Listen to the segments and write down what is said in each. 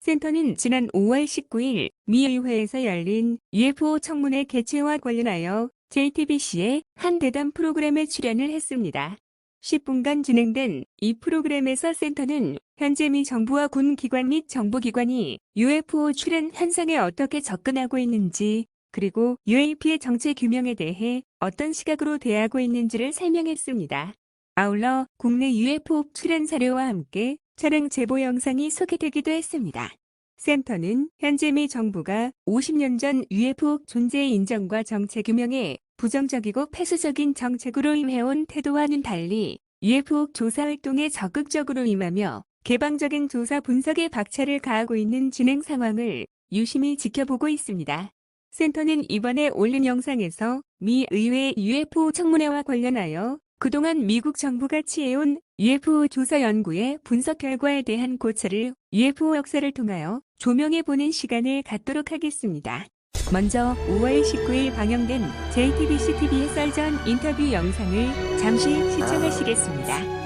센터는 지난 5월 19일 미 의회에서 열린 UFO 청문회 개최와 관련하여 JTBC의 한 대담 프로그램에 출연을 했습니다. 10분간 진행된 이 프로그램에서 센터는 현재 미 정부와 군 기관 및 정보기관이 UFO 출현 현상에 어떻게 접근하고 있는지, 그리고 UAP의 정체 규명에 대해 어떤 시각으로 대하고 있는지를 설명했습니다. 아울러 국내 UFO 출현 사료와 함께 촬영 제보 영상이 소개되기도 했습니다. 센터는 현재 미 정부가 50년 전 UFO 존재의 인정과 정체 규명에 부정적이고 폐쇄적인 정책으로 임해온 태도와는 달리 UFO 조사 활동에 적극적으로 임하며 개방적인 조사 분석에 박차를 가하고 있는 진행 상황을 유심히 지켜보고 있습니다. 센터는 이번에 올린 영상에서 미 의회 UFO 청문회와 관련하여 그동안 미국 정부가 취해온 UFO 조사 연구의 분석 결과에 대한 고찰을 UFO 역사를 통하여 조명해보는 시간을 갖도록 하겠습니다. 먼저 5월 19일 방영된 JTBC TV 썰전 인터뷰 영상을 잠시 시청하시겠습니다.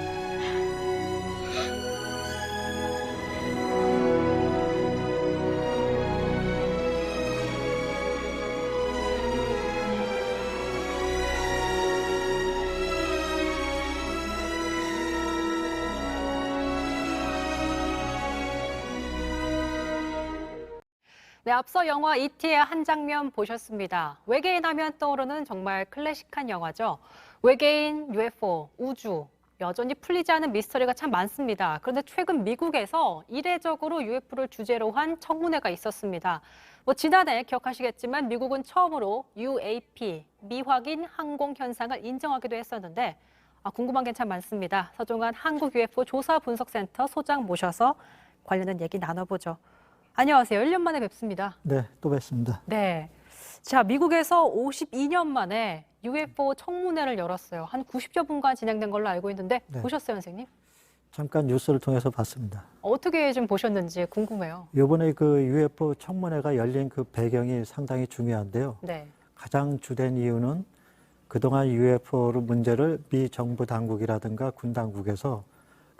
네, 앞서 영화 E.T.의 한 장면 보셨습니다. 외계인 하면 떠오르는 정말 클래식한 영화죠. 외계인, UFO, 우주, 여전히 풀리지 않은 미스터리가 참 많습니다. 그런데 최근 미국에서 이례적으로 UFO를 주제로 한 청문회가 있었습니다. 지난해 기억하시겠지만 미국은 처음으로 UAP, 미확인 항공 현상을 인정하기도 했었는데 궁금한 게 참 많습니다. 서종환 한국 UFO 조사 분석센터 소장 모셔서 관련된 얘기 나눠보죠. 안녕하세요. 1년 만에 뵙습니다. 네, 또 뵙습니다. 네. 자, 미국에서 52년 만에 UFO 청문회를 열었어요. 한 90여 분간 진행된 걸로 알고 있는데 네. 보셨어요, 선생님? 잠깐 뉴스를 통해서 봤습니다. 어떻게 좀 보셨는지 궁금해요. 이번에 그 UFO 청문회가 열린 그 배경이 상당히 중요한데요. 네. 가장 주된 이유는 그동안 UFO 문제를 미 정부 당국이라든가 군 당국에서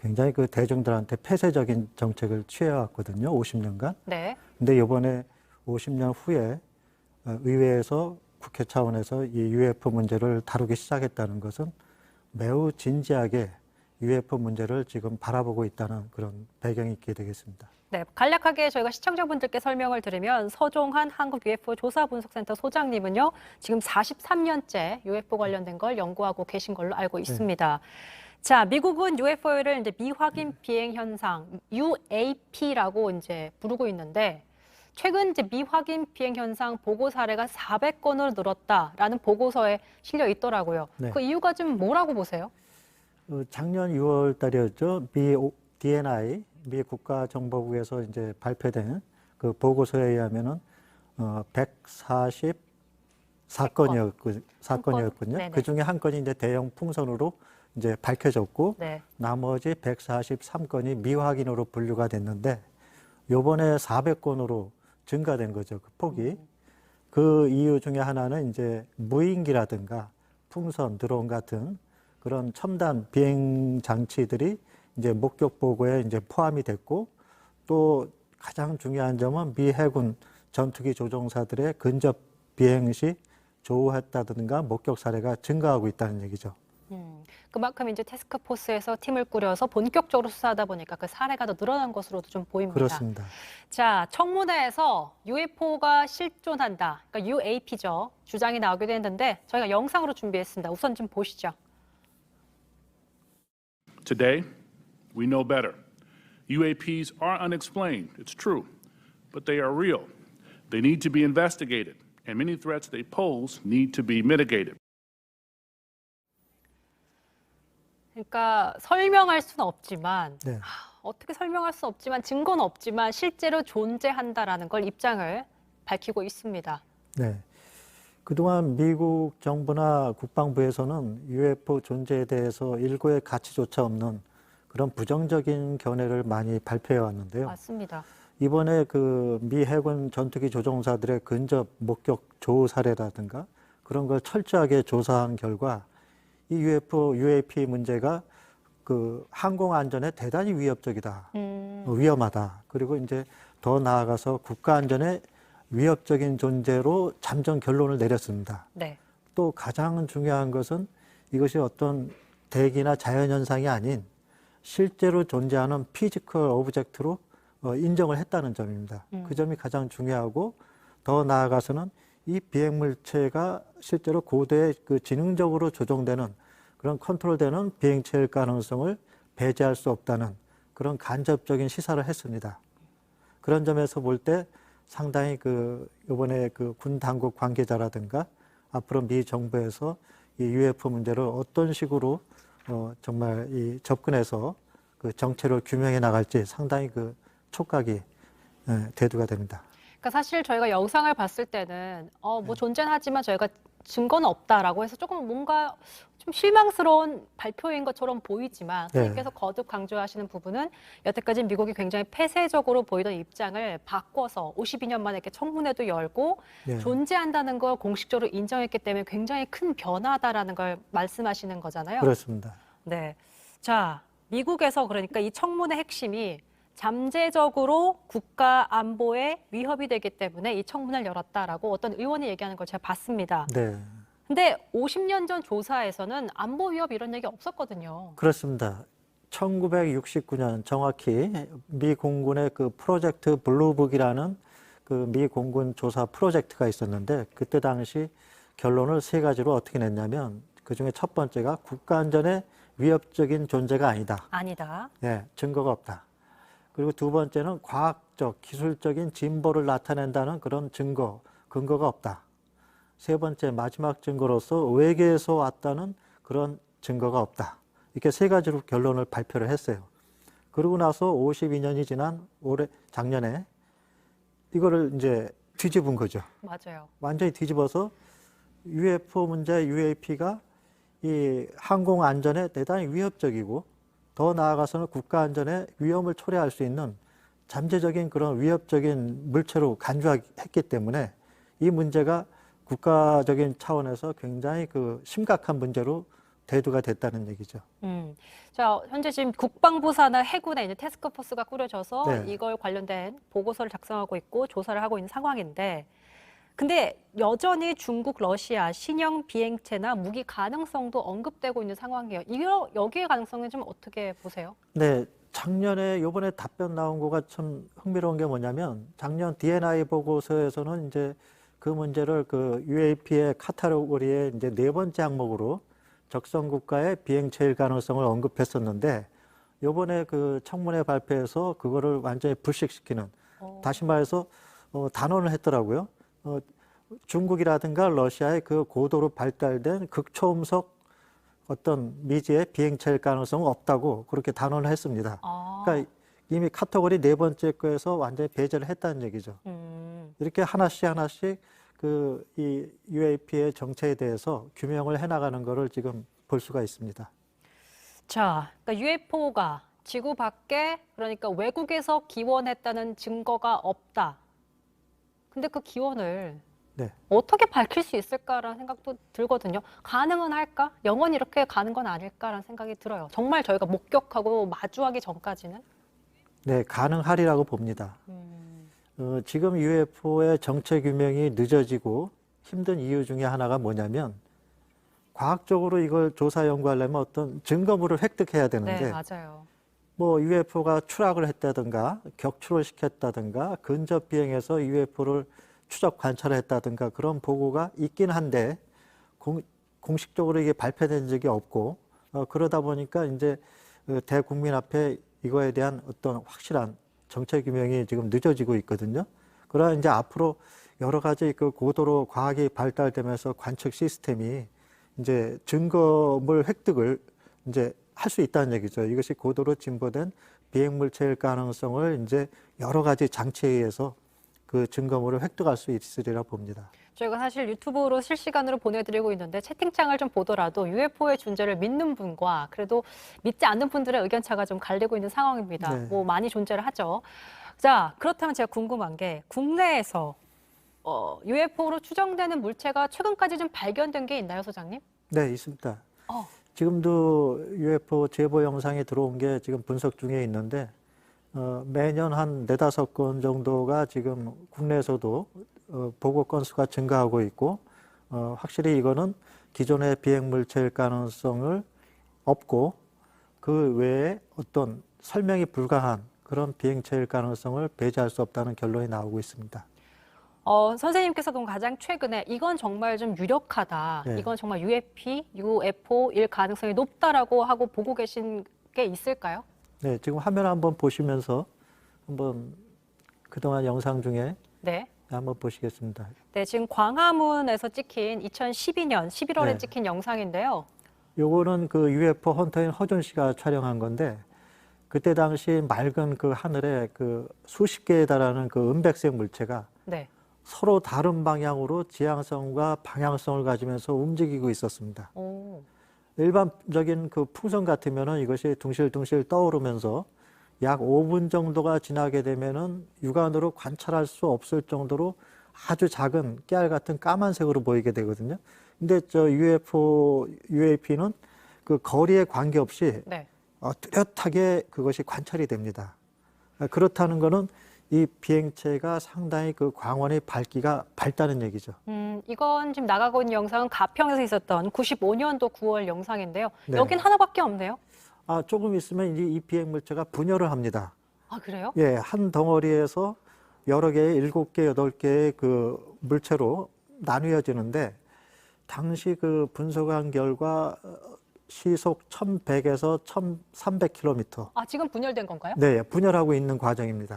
굉장히 그 대중들한테 폐쇄적인 정책을 취해왔거든요. 50년간. 네. 근데 이번에 50년 후에 의회에서 국회 차원에서 이 UFO 문제를 다루기 시작했다는 것은 매우 진지하게 UFO 문제를 지금 바라보고 있다는 그런 배경이 있게 되겠습니다. 네, 간략하게 저희가 시청자분들께 설명을 드리면 서종환 한국 UFO 조사 분석센터 소장님은요, 지금 43년째 UFO 관련된 걸 연구하고 계신 걸로 알고 있습니다. 자, 미국은 UFO를 이제 미확인 비행 현상, UAP라고 이제 부르고 있는데, 최근 이제 미확인 비행 현상 보고 사례가 400건으로 늘었다라는 보고서에 실려 있더라고요. 네. 그 이유가 좀 뭐라고 보세요? 작년 6월 달이었죠. 미 DNI, 미 국가정보국에서 이제 발표된 그 보고서에 의하면은 144건이었군요. 그 중에 한 건이 이제 대형 풍선으로 이제 밝혀졌고, 네. 나머지 143건이 미확인으로 분류가 됐는데, 요번에 400건으로 증가된 거죠, 그 폭이. 그 이유 중에 하나는 이제 무인기라든가 풍선, 드론 같은 그런 첨단 비행 장치들이 이제 목격 보고에 이제 포함이 됐고, 또 가장 중요한 점은 미 해군 전투기 조종사들의 근접 비행 시 조우했다든가 목격 사례가 증가하고 있다는 얘기죠. 그만큼 이제 태스크포스에서 팀을 꾸려서 본격적으로 수사하다 보니까 그 사례가 더 늘어난 것으로도 좀 보입니다. 그렇습니다. 자, 청문회에서 UFO가 실존한다, 그러니까 UAP죠. 주장이 나오기도 했는데 저희가 영상으로 준비했습니다. 우선 좀 보시죠. Today, we know better. UAPs are unexplained, it's true, but they are real. They need to be investigated, and many threats they pose need to be mitigated. 그러니까 설명할 수는 없지만, 네. 어떻게 설명할 수 없지만, 증거는 없지만 실제로 존재한다라는 걸 입장을 밝히고 있습니다. 네. 그동안 미국 정부나 국방부에서는 UFO 존재에 대해서 일고의 가치조차 없는 그런 부정적인 견해를 많이 발표해 왔는데요. 맞습니다. 이번에 그 미 해군 전투기 조종사들의 근접 목격 조우 사례라든가 그런 걸 철저하게 조사한 결과 이 UFO, UAP 문제가 그 항공 안전에 대단히 위협적이다, 위험하다. 그리고 이제 더 나아가서 국가 안전에 위협적인 존재로 잠정 결론을 내렸습니다. 네. 또 가장 중요한 것은 이것이 어떤 대기나 자연현상이 아닌 실제로 존재하는 피지컬 오브젝트로 인정을 했다는 점입니다. 그 점이 가장 중요하고 더 나아가서는 이 비행물체가 실제로 고도의 그 지능적으로 조종되는 그런 컨트롤되는 비행체일 가능성을 배제할 수 없다는 그런 간접적인 시사를 했습니다. 그런 점에서 볼 때 상당히 이번에 군 당국 관계자라든가 앞으로 미 정부에서 이 UFO 문제를 어떤 식으로 정말 접근해서 그 정체를 규명해 나갈지 상당히 촉각이 대두가 됩니다. 그러니까 사실 저희가 영상을 봤을 때는 뭐 존재는 하지만 저희가 증거는 없다라고 해서 조금 뭔가 좀 실망스러운 발표인 것처럼 보이지만 선생님께서 거듭 강조하시는 부분은 여태까지 미국이 굉장히 폐쇄적으로 보이던 입장을 바꿔서 52년 만에 이렇게 청문회도 열고 존재한다는 걸 공식적으로 인정했기 때문에 굉장히 큰 변화다라는 걸 말씀하시는 거잖아요. 그렇습니다. 네. 자, 미국에서 그러니까 이 청문회 핵심이 잠재적으로 국가 안보에 위협이 되기 때문에 이 청문회를 열었다라고 어떤 의원이 얘기하는 걸 제가 봤습니다. 네. 근데 50년 전 조사에서는 안보 위협 이런 얘기 없었거든요. 그렇습니다. 1969년 정확히 미 공군의 그 프로젝트 블루북이라는 그 미 공군 조사 프로젝트가 있었는데 그때 당시 결론을 세 가지로 어떻게 냈냐면 그중에 첫 번째가 국가 안전에 위협적인 존재가 아니다. 아니다. 예, 증거가 없다. 그리고 두 번째는 과학적, 기술적인 진보를 나타낸다는 그런 근거가 없다. 세 번째, 마지막 증거로서 외계에서 왔다는 그런 증거가 없다. 이렇게 세 가지로 결론을 발표를 했어요. 그러고 나서 52년이 지난 작년에 이거를 이제 뒤집은 거죠. 맞아요. 완전히 뒤집어서 UFO 문제, UAP가 이 항공 안전에 대단히 위협적이고 더 나아가서는 국가 안전에 위험을 초래할 수 있는 잠재적인 그런 위협적인 물체로 간주했기 때문에 이 문제가 국가적인 차원에서 굉장히 심각한 문제로 대두가 됐다는 얘기죠. 자, 현재 지금 국방부 산하 해군에 이제 태스크포스가 꾸려져서 네. 이걸 관련된 보고서를 작성하고 있고 조사를 하고 있는 상황인데 근데 여전히 중국, 러시아 신형 비행체나 무기 가능성도 언급되고 있는 상황이에요. 여기의 가능성은 좀 어떻게 보세요? 네, 작년에 요번에 답변 나온 거가 참 흥미로운 게 뭐냐면 작년 D&I 보고서에서는 이제 그 문제를 UAP의 카테고리의 이제 네 번째 항목으로 적성 국가의 비행체일 가능성을 언급했었는데 요번에 청문회 발표에서 그거를 완전히 불식시키는 다시 말해서 단언을 했더라고요. 중국이라든가 러시아의 그 고도로 발달된 극초음속 어떤 미지의 비행체일 가능성은 없다고 그렇게 단언을 했습니다. 그러니까 이미 카테고리 네 번째 거에서 완전히 배제를 했다는 얘기죠. 이렇게 하나씩 이 UAP의 정체에 대해서 규명을 해나가는 것을 지금 볼 수가 있습니다. 자, 그러니까 UFO가 지구 밖에 그러니까 외국에서 기원했다는 증거가 없다. 근데 그 기원을 네. 어떻게 밝힐 수 있을까라는 생각도 들거든요. 가능은 할까? 영원히 이렇게 가는 건 아닐까라는 생각이 들어요. 정말 저희가 목격하고 마주하기 전까지는? 네, 가능하리라고 봅니다. 지금 UFO의 정체 규명이 늦어지고 힘든 이유 중에 하나가 뭐냐면 과학적으로 이걸 조사 연구하려면 어떤 증거물을 획득해야 되는데 네, 맞아요. 뭐 UFO가 추락을 했다든가 격추를 시켰다든가 근접 비행해서 UFO를 추적 관찰을 했다든가 그런 보고가 있긴 한데 공식적으로 이게 발표된 적이 없고 그러다 보니까 이제 대국민 앞에 이거에 대한 어떤 확실한 정체 규명이 지금 늦어지고 있거든요. 그러나 이제 앞으로 여러 가지 고도로 과학이 발달되면서 관측 시스템이 이제 증거물 획득을 이제 할 수 있다는 얘기죠. 이것이 고도로 진보된 비행물체일 가능성을 이제 여러 가지 장치에 의해서 그 증거물을 획득할 수 있으리라 봅니다. 저희가 사실 유튜브로 실시간으로 보내드리고 있는데 채팅창을 좀 보더라도 UFO의 존재를 믿는 분과 그래도 믿지 않는 분들의 의견차가 좀 갈리고 있는 상황입니다. 네. 뭐 많이 존재를 하죠. 자, 그렇다면 제가 궁금한 게 국내에서 UFO로 추정되는 물체가 최근까지 좀 발견된 게 있나요, 소장님? 네, 있습니다. 지금도 UFO 제보 영상이 들어온 게 지금 분석 중에 있는데 매년 한 4-5건 정도가 지금 국내에서도 보고 건수가 증가하고 있고 확실히 이거는 기존의 비행 물체일 가능성을 없고 그 외에 어떤 설명이 불가한 그런 비행체일 가능성을 배제할 수 없다는 결론이 나오고 있습니다. 선생님께서도 가장 최근에 이건 정말 좀 유력하다. 네. 이건 정말 UFO일 가능성이 높다라고 하고 보고 계신 게 있을까요? 네, 지금 화면 한번 보시면서 한번 그동안 영상 중에 네. 한번 보시겠습니다. 네, 지금 광화문에서 찍힌 2012년 11월에 네. 찍힌 영상인데요. 요거는 그 UFO 헌터인 허준 씨가 촬영한 건데 그때 당시 맑은 그 하늘에 그 수십 개에 달하는 그 은백색 물체가 네. 서로 다른 방향으로 지향성과 방향성을 가지면서 움직이고 있었습니다. 오. 일반적인 그 풍선 같으면은 이것이 둥실둥실 떠오르면서 약 5분 정도가 지나게 되면은 육안으로 관찰할 수 없을 정도로 아주 작은 깨알 같은 까만색으로 보이게 되거든요. 근데 저 UAP는 그 거리에 관계없이 네. 뚜렷하게 그것이 관찰이 됩니다. 그렇다는 거는 이 비행체가 상당히 그 광원의 밝다는 얘기죠. 이건 지금 나가고 있는 영상은 가평에서 있었던 95년도 9월 영상인데요. 네. 여긴 하나밖에 없네요. 조금 있으면 이제 이 비행 물체가 분열을 합니다. 아, 그래요? 예, 한 덩어리에서 여러 개의 7개, 8개의 그 물체로 나뉘어지는데 당시 그 분석한 결과 시속 1100에서 1300km. 지금 분열된 건가요? 네, 분열하고 있는 과정입니다.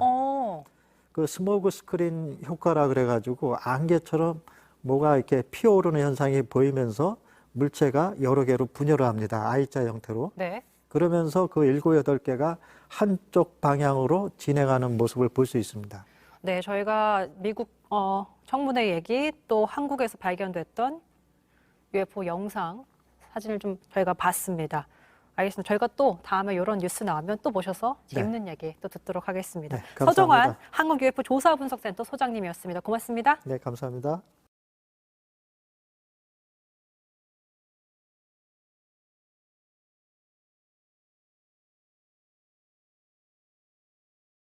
그 스모그 스크린 효과라 그래가지고 안개처럼 뭐가 이렇게 피어오르는 현상이 보이면서 물체가 여러 개로 분열을 합니다. I자 형태로. 네. 그러면서 그 7, 8개가 한쪽 방향으로 진행하는 모습을 볼 수 있습니다. 네, 저희가 미국 청문회 얘기 또 한국에서 발견됐던 UFO 영상 사진을 좀 저희가 봤습니다. 알겠습니다. 저희가 또 다음에 이런 뉴스 나오면 또 모셔서 재밌는 얘기 또 듣도록 하겠습니다. 네, 감사합니다. 서정환 한국 UFO 조사분석센터 소장님이었습니다. 고맙습니다. 네, 감사합니다.